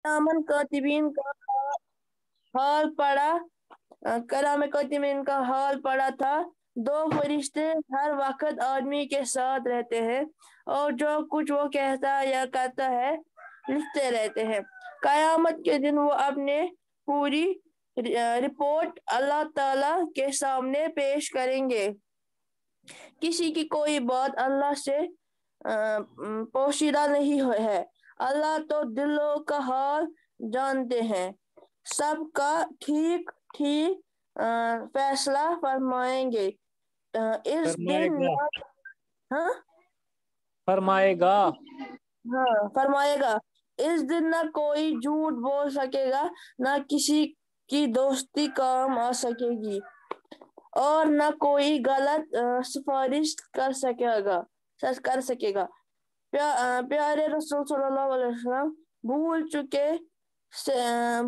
कलामन कातिबीन का हाल पड़ा कलाम कातिबीन का हाल पड़ा था। दो फरिश्ते हर वक्त आदमी के साथ रहते हैं और जो कुछ वो कहता या करता है लिखते रहते हैं। कयामत के दिन वो अपने पूरी रिपोर्ट अल्लाह ताला के सामने पेश करेंगे। किसी की कोई बात अल्लाह से पोशीदा नहीं है। अल्लाह तो दिलों का हाल जानते हैं। सबका ठीक ठीक फैसला फरमाएंगे। इस दिन फरमाएगा हाँ फरमाएगा हाँ फरमाएगा। इस दिन ना कोई झूठ बोल सकेगा, ना किसी की दोस्ती काम आ सकेगी और ना कोई गलत सिफारिश कर सकेगा। प्यारे रसूल सल्लल्लाहु अलैहि वसल्लम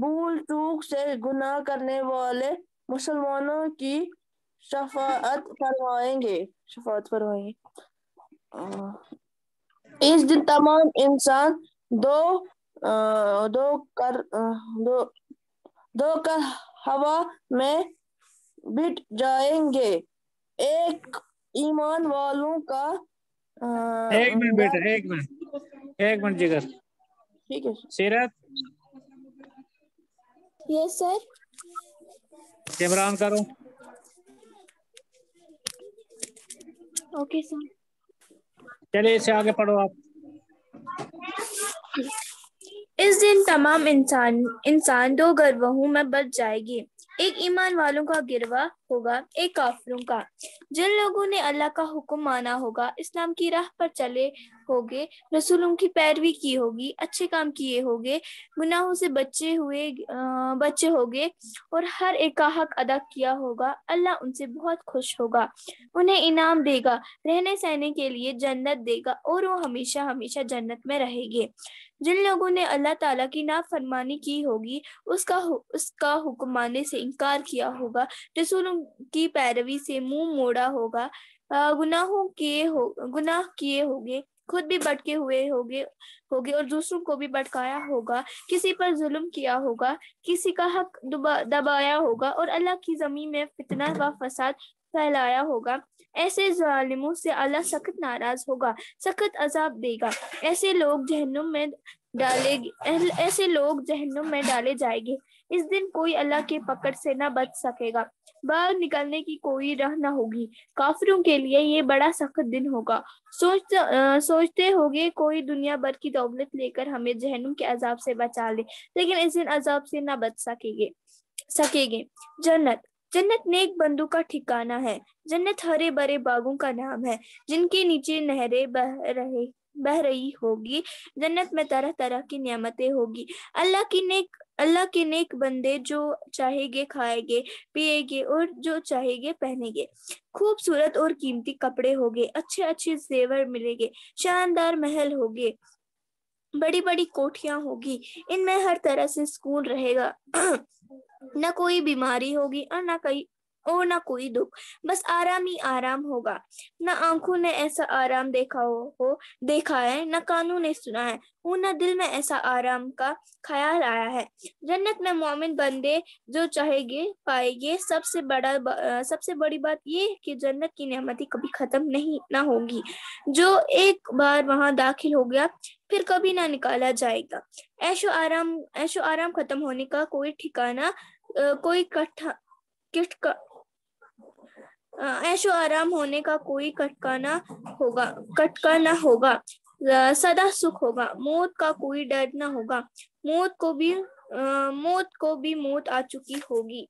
भूल चूक से गुनाह करने वाले मुसलमानों की शफाअत फरमाएंगे। इस दिन तमाम इंसान दो दो कर दो दो कर हवा में बिट जाएंगे। एक ईमान वालों का एक मिनट डर। बेटा, एक मिनट जिगर। ठीक है सीरत, यस सर। इमरान करो। Okay sir. चलिए इससे आगे पढ़ो आप। इस दिन तमाम इंसान दो गिरवों में बच जाएगी। एक ईमान वालों का गिरवा होगा, एक काफिरों का। जिन लोगों ने अल्लाह का हुक्म माना होगा, इस्लाम की राह पर चले होगे, रसूलों की पैरवी की होगी, अच्छे काम किए होगे, गुनाहों से बचे होगे और हर एक का हक अदा किया होगा, अल्लाह उनसे बहुत खुश होगा। उन्हें इनाम देगा, रहने सहने के लिए जन्नत देगा और वो हमेशा हमेशा जन्नत में रहेंगे। जिन लोगों ने अल्लाह ताला की नाफरमानी की होगी, उसका हुक्म मानने से इनकार किया होगा, रसूलों की पैरवी से मुंह मोड़ा होगा, गुनाह किए होंगे, खुद भी भटके हुए होगे और दूसरों को भी भटकाया होगा, किसी पर जुल्म किया होगा, किसी का हक दबाया होगा और अल्लाह की जमीन में फितना व फसाद फैलाया होगा। ऐसे जालिमों से अल्लाह सख्त नाराज होगा, सख्त अजाब देगा। ऐसे लोग जहन्नुम में डाले जाएंगे। इस दिन कोई अल्लाह के पकड़ से न बच सकेगा, बाहर निकलने की कोई राह न होगी। काफिरों के लिए ये बड़ा सख्त दिन होगा। सोचते होगे कोई दुनिया भर की दौलत लेकर हमें जहन्नुम के अजाब से बचा ले, लेकिन इस दिन अजाब से न बच सकेंगे। जन्नत नेक बंदों का ठिकाना है। जन्नत हरे भरे बागों का नाम है, जिनके नीचे नहरें बह रही होगी। जन्नत में तरह तरह की नेमतें होगी। अल्लाह के नेक बंदे जो चाहेंगे खाएंगे, पिएंगे और जो चाहेंगे पहनेंगे। खूबसूरत और कीमती कपड़े होंगे, अच्छे अच्छे जेवर मिलेंगे, शानदार महल होंगे, बड़ी बड़ी कोठियां होगी, इनमें हर तरह से सुकून रहेगा। न कोई बीमारी होगी और न कोई दुख, बस आराम ही आराम होगा। न आंखों ने ऐसा आराम देखा है, न कानों ने सुना है, न दिल में ऐसा आराम का ख्याल आया है। जन्नत में मोमिन बंदे जो चाहेंगे पाएंगे। सबसे बड़ी बात ये है कि जन्नत की नेमतें कभी खत्म ना होगी। जो एक बार वहां दाखिल हो गया फिर कभी ना निकाला जाएगा। ऐशो आराम खत्म होने का कोई ठिकाना ऐशो आराम होने का कोई कटका ना होगा। सदा सुख होगा। मौत का कोई डर ना होगा। मौत को भी मौत आ चुकी होगी।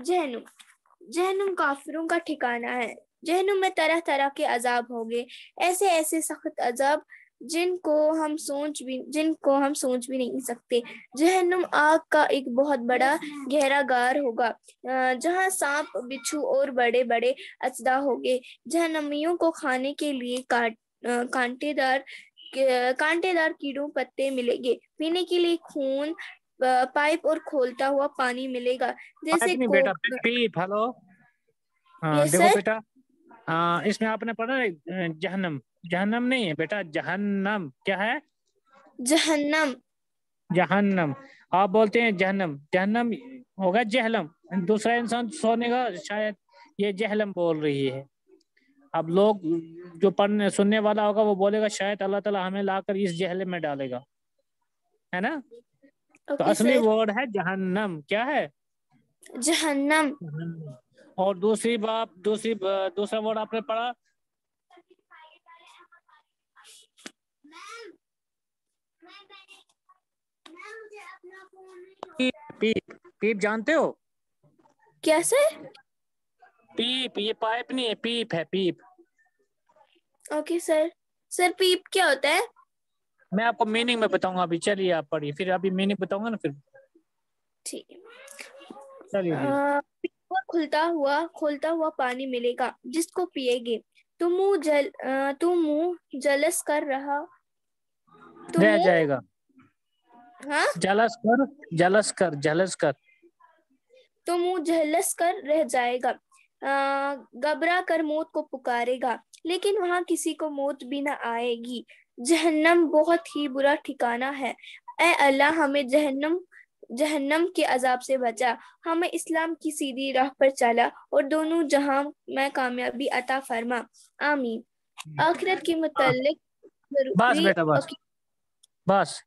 जहन्नुम काफिरों का ठिकाना है। जहन्नुम में तरह तरह के अजाब होंगे, ऐसे सख्त अजाब जिनको हम सोच भी नहीं सकते। जहन्नुम आग का एक बहुत बड़ा गहरा गार होगा, जहाँ सांप, बिच्छू और बड़े बड़े अजदा होंगे। जहन्नमियों को खाने के लिए कांटेदार कीड़ों पत्ते मिलेंगे, पीने के लिए खून, पाइप और खोलता हुआ पानी मिलेगा, जैसे नहीं बेटा, पीप। हेलो, हाँ यस देखो सर। बेटा, हाँ इसमें आपने पढ़ा है जहन्नम। जहन्नम नहीं है बेटा, जहन्नम क्या है? जहन्नम जहन्नम, आप बोलते हैं जहन्नम, जहन्नम होगा जहलम, दूसरा इंसान सोने का शायद ये जहलम बोल रही है। अब लोग जो पढ़ने सुनने वाला होगा वो बोलेगा शायद अल्लाह ताला हमें लाकर इस जहलम में डालेगा, है ना। तो ओके असली सर। वर्ड है जहन्नम, क्या है, जहन्नम। जहन्नम। और दूसरा वर्ड आपने पढ़ा पीप, पीप जानते हो, क्या सर? पीप, ये पाइप नहीं है, पीप है, PEEP. Okay sir. Sir PEEP क्या होता है? मैं आपको मीनिंग में बताऊंगा अभी, चलिए आप पढ़िए, फिर अभी मीनिंग बताऊंगा ना फिर, ठीक है। चलिए जी। पीप पर खुलता हुआ पानी मिलेगा जिसको पिएगे तो मुंह जलस कर रहा तो रह मुंह जाएगा, हाँ जलस कर, जलस कर, जलस कर। तो मुंह झलस कर रह जाएगा। घबरा कर मौत को पुकारेगा लेकिन वहां किसी को मौत भी न आएगी। जहन्नम बहुत ही बुरा ठिकाना है। ऐ अल्लाह हमें जहन्नम के अजाब से बचा, हमें इस्लाम की सीधी राह पर चला और दोनों जहां में कामयाबी अता फरमा। आमीन। आखिरत के मुताल्लिक बस जरूरी बेटा बस, बस।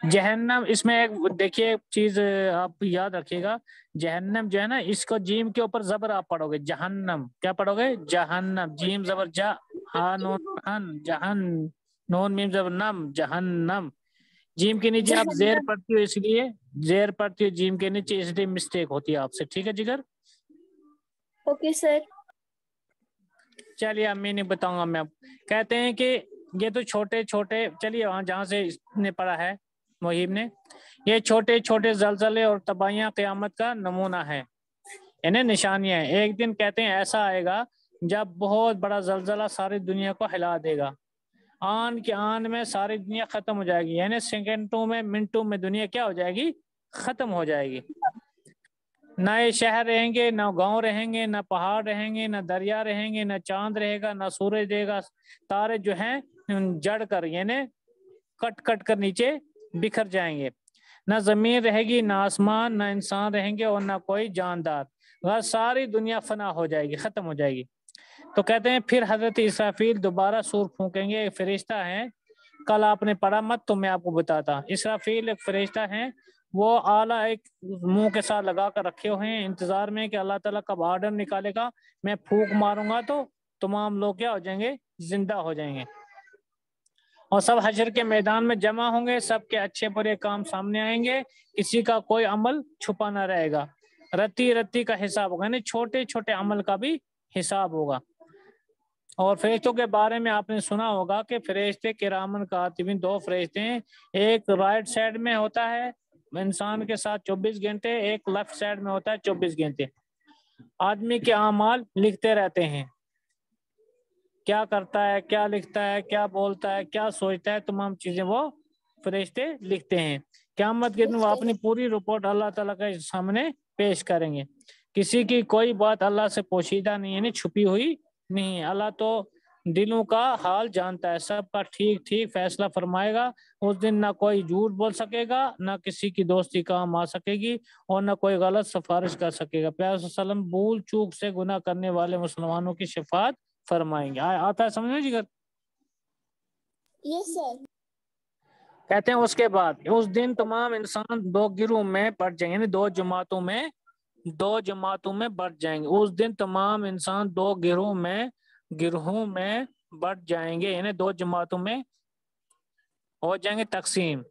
जहन्नम, इसमें एक देखिए एक चीज आप याद रखिएगा, जहन्नम जो है ना, इसको जीम के ऊपर जबर आप पढ़ोगे, जहन्नम, क्या पढ़ोगे, जहन्नम, जीम जबर जा, हा नून हन, जहन, नून मीम जबर नम, जहन्नम। जीम के नीचे आप जेर जहन्नम। पढ़ती हो, इसलिए जेर पढ़ती हो जीम के नीचे, इसलिए मिस्टेक होती है आपसे, ठीक है जिगर। Okay sir. चलिए अब मीनिंग बताऊंगा मैं। कहते हैं कि ये तो छोटे छोटे, चलिए वहां जहां से इसने पढ़ा है मुहिब ने, ये छोटे छोटे जलजले और तबाहियां क़यामत का नमूना है, इन्हें निशानियां हैं। एक दिन कहते हैं ऐसा आएगा जब बहुत बड़ा जलजला सारी दुनिया को हिला देगा, आन के आन में सारी दुनिया खत्म हो जाएगी, यानी सेकंडों में, मिनटों में दुनिया क्या हो जाएगी, खत्म हो जाएगी। नए शहर रहेंगे, ना गांव रहेंगे, ना पहाड़ रहेंगे, ना दरिया रहेंगे, ना चांद रहेगा, ना सूरज रहेगा, तारे जो हैं जड़ कर यानी कट कट कर नीचे बिखर जाएंगे, ना जमीन रहेगी, ना आसमान, ना इंसान रहेंगे और ना कोई जानदार, वह सारी दुनिया फना हो जाएगी, खत्म हो जाएगी। तो कहते हैं फिर हजरत इसराफील दोबारा सूर फूकेंगे, एक फरिश्ता है, कल आपने पढ़ा मत तो मैं आपको बताता, इसराफील एक फरिश्ता है, वो आला एक मुंह के साथ लगा कर रखे हुए हैं, इंतजार में कि अल्लाह ताला कब आर्डर निकालेगा, मैं फूक मारूंगा तो तमाम लोग क्या हो जाएंगे, जिंदा हो जाएंगे और सब हशर के मैदान में जमा होंगे, सबके अच्छे बुरे काम सामने आएंगे, किसी का कोई अमल छुपा ना रहेगा, रत्ती रत्ती का हिसाब होगा, यानी छोटे छोटे अमल का भी हिसाब होगा। और फरिश्तों के बारे में आपने सुना होगा कि फरिश्ते किरामन कातिबिन, दो फरिश्ते हैं, एक राइट साइड में होता है इंसान के साथ 24 घंटे, एक लेफ्ट साइड में होता है 24 घंटे, आदमी के अमाल लिखते रहते हैं, क्या करता है, क्या लिखता है, क्या बोलता है, क्या सोचता है, तमाम चीजें वो फरिश्ते लिखते हैं। क़यामत के दिन वो अपनी पूरी रिपोर्ट अल्लाह ताला के सामने पेश करेंगे, किसी की कोई बात अल्लाह से पोशीदा नहीं है, छुपी हुई नहीं है, अल्लाह तो दिलों का हाल जानता है, सबका ठीक ठीक फैसला फरमाएगा। उस दिन ना कोई झूठ बोल सकेगा, ना किसी की दोस्ती काम आ सकेगी और ना कोई गलत सिफारिश कर सकेगा। प्यारे सल्लम भूल चूक से गुनाह करने वाले मुसलमानों की शफात फरमाएंगे। आता है समझ में जिगर? Yes sir. कहते हैं उसके बाद उस दिन तमाम इंसान दो गिरोह में बढ़ जाएंगे, यानी दो जमातों में बढ़ जाएंगे। उस दिन तमाम इंसान दो गिरोहों में बढ़ जाएंगे, यानी दो जमातों में हो जाएंगे तकसीम।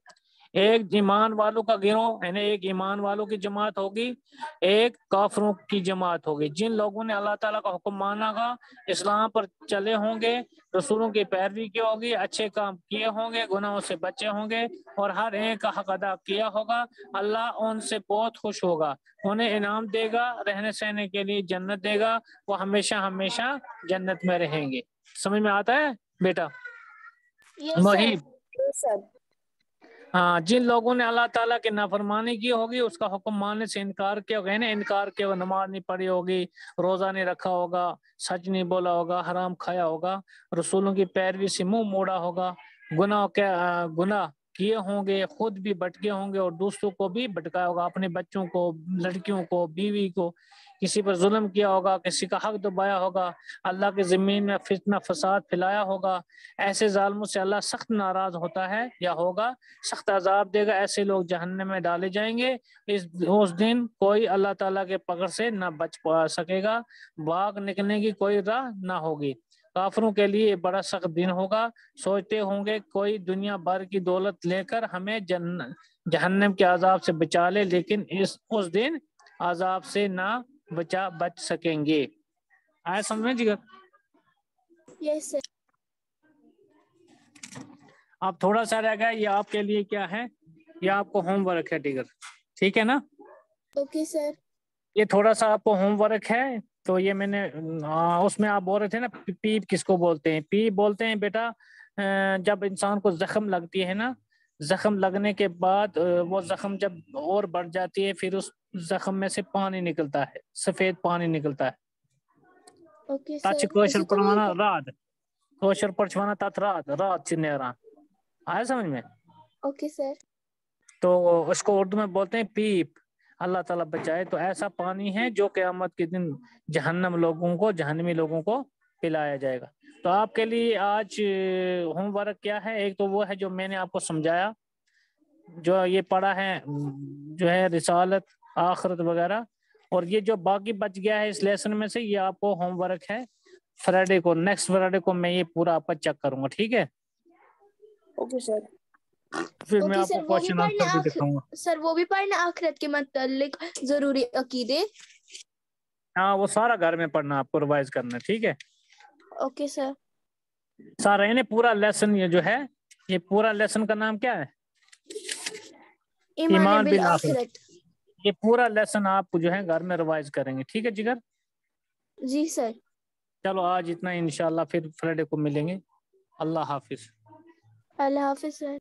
एक ईमान वालों का गिरोह, यानी एक ईमान वालों की जमात होगी, एक काफरों की जमात होगी। जिन लोगों ने अल्लाह ताला का हुक्म मानागा, इस्लाम पर चले होंगे, रसूलों की पैरवी की होगी, अच्छे काम किए होंगे, गुनाहों से बचे होंगे और हर एक का हक अदा किया होगा, अल्लाह उनसे बहुत खुश होगा, उन्हें इनाम देगा, रहने सहने के लिए जन्नत देगा, वो हमेशा हमेशा जन्नत में रहेंगे। समझ में आता है बेटा? मुहीब, सर। हाँ, जिन लोगों ने अल्लाह ताला की नाफरमानी की होगी, उसका हुक्म मानने से इनकार किया होगा, इनकार किया होगा, नमाज नहीं पढ़ी होगी, रोजा नहीं रखा होगा, सच नहीं बोला होगा, हराम खाया होगा, रसूलों की पैरवी से मुंह मोड़ा होगा, गुनाह کیے ہوں گے، خود بھی بھٹکے ہوں گے اور دوسروں کو بھی بھٹکایا ہوگا، اپنے بچوں کو، لڑکیوں کو، بیوی کو، کسی پر ظلم کیا ہوگا، کسی کا حق دبایا ہوگا، اللہ کی زمین میں فتنہ فساد پھیلایا ہوگا. ایسے ظالموں سے اللہ سخت ناراض ہوتا ہے یا ہوگا، سخت عذاب دے گا. ایسے لوگ جہنم میں ڈالے جائیں گے. اس دن کوئی اللہ تعالیٰ کے پکڑ سے نہ بچ پا سکے گا، باغ نکلنے کی کوئی راہ نہ ہوگی. کافروں کے لیے بڑا سخت دن ہوگا. سوچتے ہوں گے کوئی دنیا بھر کی دولت لے کر ہمیں جہنم کے عذاب سے بچا لے، لیکن اس دن عذاب سے نہ بچ سکیں گے. آئے سمجھ جی گا؟ یس سر. اب تھوڑا سا رہ گیا، یہ آپ کے لیے کیا ہے، یہ آپ کو ہوم ورک ہے ٹیگر، ٹھیک ہے نا؟ Okay sir. یہ تھوڑا سا آپ کو ہوم ورک ہے. تو یہ میں نے اس میں آپ بول رہے تھے نا پیپ کس کو بولتے ہیں؟ پیپ بولتے ہیں بیٹا جب انسان کو زخم لگتی ہے نا، زخم لگنے کے بعد وہ زخم جب اور بڑھ جاتی ہے، پھر اس زخم میں سے پانی نکلتا ہے، سفید پانی نکلتا ہے. اوکے تچ سر. کوشر اسی کو پڑھوانا بولتے. رات کوشر پڑھوانا تت رات سے نیران. آیا سمجھ میں؟ Okay sir. تو اس کو اردو میں بولتے ہیں پیپ. اللہ تعالیٰ بچائے. تو ایسا پانی ہے جو قیامت کے دن جہنمی لوگوں کو پلایا جائے گا. تو آپ کے لیے آج ہوم ورک کیا ہے؟ ایک تو وہ ہے جو میں نے آپ کو سمجھایا، جو یہ پڑھا ہے جو ہے رسالت، آخرت وغیرہ، اور یہ جو باقی بچ گیا ہے اس لیسن میں سے، یہ آپ کو ہوم ورک ہے. فرائیڈے کو، نیکسٹ فرائیڈے کو میں یہ پورا آپ کا چیک کروں گا، ٹھیک ہے؟ Okay sir. پھر میں اوکے آپ کو سر. کوشچن آنسر بھی دکھاؤں گا. سر وہ بھی پڑھنا آخرت کے متعلق ضروری عقیدے. ہاں وہ سارا گھر میں پڑھنا، آپ کو ریوائز کرنا، ٹھیک ہے؟ Okay sir. سارا یعنی پورا لیسن یہ جو ہے، یہ پورا لیسن کا نام کیا ہے؟ ایمان بالآخرت. یہ پورا لیسن آپ جو ہے گھر میں ریوائز کریں گے، ٹھیک ہے جگر؟ جی سر. چلو آج اتنا، انشاءاللہ پھر فرائیڈے کو ملیں گے. اللہ حافظ. اللہ حافظ سر.